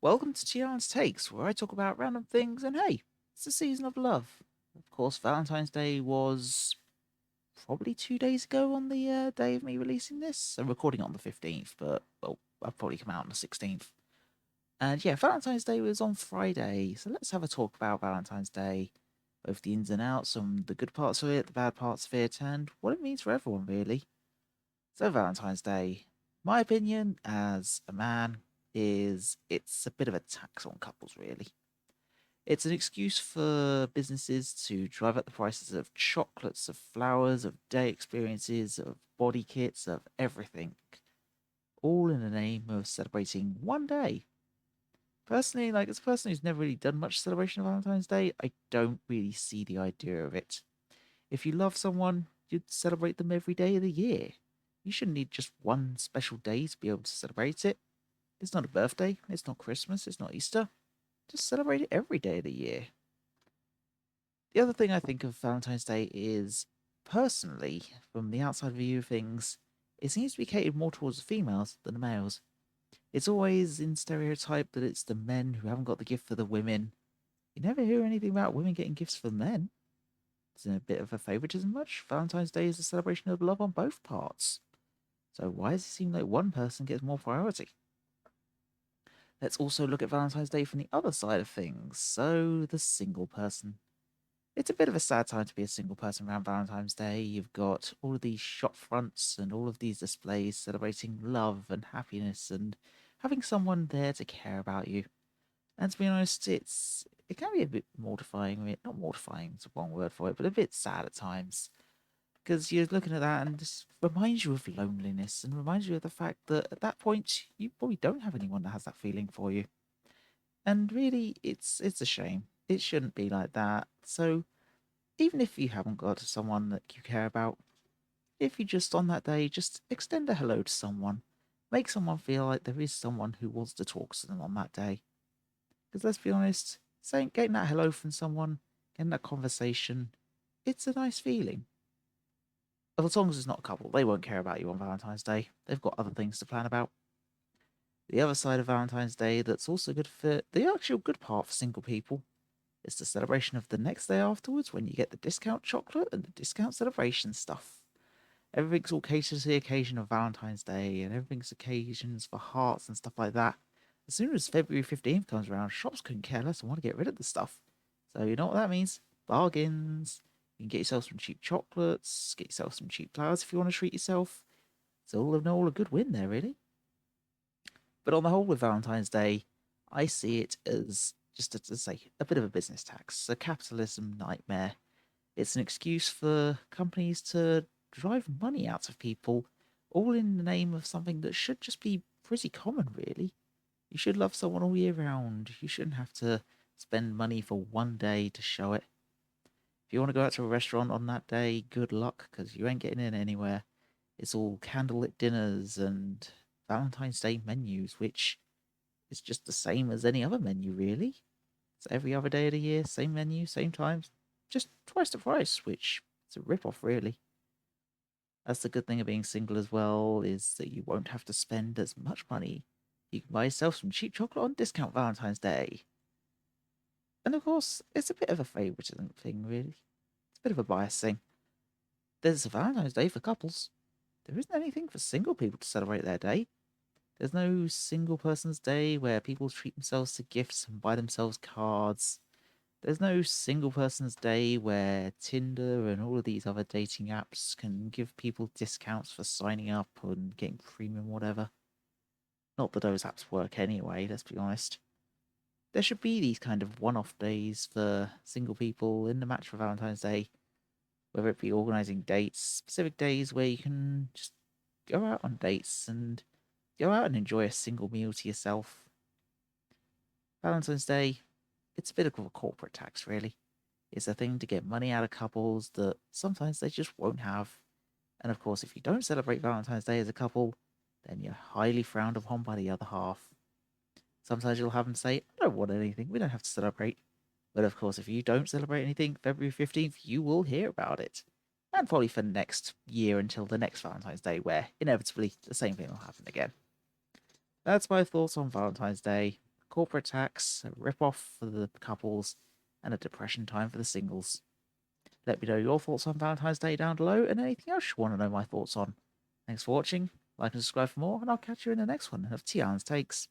Welcome to Teallen's Takes, where I talk about random things, and hey, it's the season of love. Of course, Valentine's Day was probably 2 days ago on the day of me releasing this. I'm recording it on the 15th, but, well, I'll probably come out on the 16th. And yeah, Valentine's Day was on Friday, so let's have a talk about Valentine's Day, both the ins and outs, and the good parts of it, the bad parts of it, and what it means for everyone, really. So, Valentine's Day, my opinion as a man is it's a bit of a tax on couples, really. It's an excuse for businesses to drive up the prices of chocolates, of flowers, of day experiences, of body kits, of everything, all in the name of celebrating one day. Personally, as a person who's never really done much celebration of Valentine's Day, I don't really see the idea of it. If you love someone, you'd celebrate them every day of the year. You shouldn't need just one special day to be able to celebrate it. It's not a birthday, it's not Christmas, it's not Easter. Just celebrate it every day of the year. The other thing I think of Valentine's Day is, personally, from the outside view of things, it seems to be catered more towards the females than the males. It's always in stereotype that it's the men who haven't got the gift for the women. You never hear anything about women getting gifts for men. It's a bit of a favoritism much. Valentine's Day is a celebration of love on both parts. So why does it seem like one person gets more priority? Let's also look at Valentine's Day from the other side of things. So, the single person. It's a bit of a sad time to be a single person around Valentine's Day. You've got all of these shop fronts and all of these displays celebrating love and happiness and having someone there to care about you. And to be honest, it can be a bit mortifying. I mean, not mortifying is the wrong word for it, but a bit sad at times. Because you're looking at that and this reminds you of loneliness and reminds you of the fact that at that point you probably don't have anyone that has that feeling for you. And really, it's a shame. It shouldn't be like that. So even if you haven't got someone that you care about, if you just on that day just extend a hello to someone, make someone feel like there is someone who wants to talk to them on that day. Because let's be honest, getting that hello from someone, getting that conversation, it's a nice feeling. As long as it's not a couple, they won't care about you on Valentine's Day. They've got other things to plan about. The other side of Valentine's Day that's also good for the actual good part for single people is the celebration of the next day afterwards when you get the discount chocolate and the discount celebration stuff. Everything's all catered to the occasion of Valentine's Day and everything's occasions for hearts and stuff like that. As soon as February 15th comes around, shops couldn't care less and want to get rid of the stuff. So you know what that means? Bargains. You can get yourself some cheap chocolates, get yourself some cheap flowers if you want to treat yourself. It's all a good win there, really. But on the whole, with Valentine's Day, I see it as just to say a bit of a business tax, a capitalism nightmare. It's an excuse for companies to drive money out of people, all in the name of something that should just be pretty common, really. You should love someone all year round. You shouldn't have to spend money for one day to show it. If you want to go out to a restaurant on that day, good luck, because you ain't getting in anywhere. It's all candlelit dinners and Valentine's Day menus, which is just the same as any other menu, really. It's every other day of the year, same menu, same times, just twice the price, which is a rip-off, really. That's the good thing of being single as well, is that you won't have to spend as much money. You can buy yourself some cheap chocolate on discount Valentine's Day. And of course, it's a bit of a favoritism thing, really. It's a bit of a bias thing. There's a Valentine's Day for couples. There isn't anything for single people to celebrate their day. There's no single person's day where people treat themselves to gifts and buy themselves cards. There's no single person's day where Tinder and all of these other dating apps can give people discounts for signing up and getting premium whatever. Not that those apps work anyway, let's be honest. There should be these kind of one-off days for single people in the match for Valentine's Day, whether it be organising dates, specific days where you can just go out on dates and go out and enjoy a single meal to yourself. Valentine's Day, it's a bit of a corporate tax, really. It's a thing to get money out of couples that sometimes they just won't have. And of course, if you don't celebrate Valentine's Day as a couple, then you're highly frowned upon by the other half. Sometimes you'll have them say, I don't want anything, we don't have to celebrate. But of course, if you don't celebrate anything, February 15th, you will hear about it. And probably for the next year until the next Valentine's Day, where inevitably the same thing will happen again. That's my thoughts on Valentine's Day. corporate tax, a rip-off for the couples, and a depression time for the singles. Let me know your thoughts on Valentine's Day down below and anything else you want to know my thoughts on. Thanks for watching, like and subscribe for more, and I'll catch you in the next one of Teallen's Takes.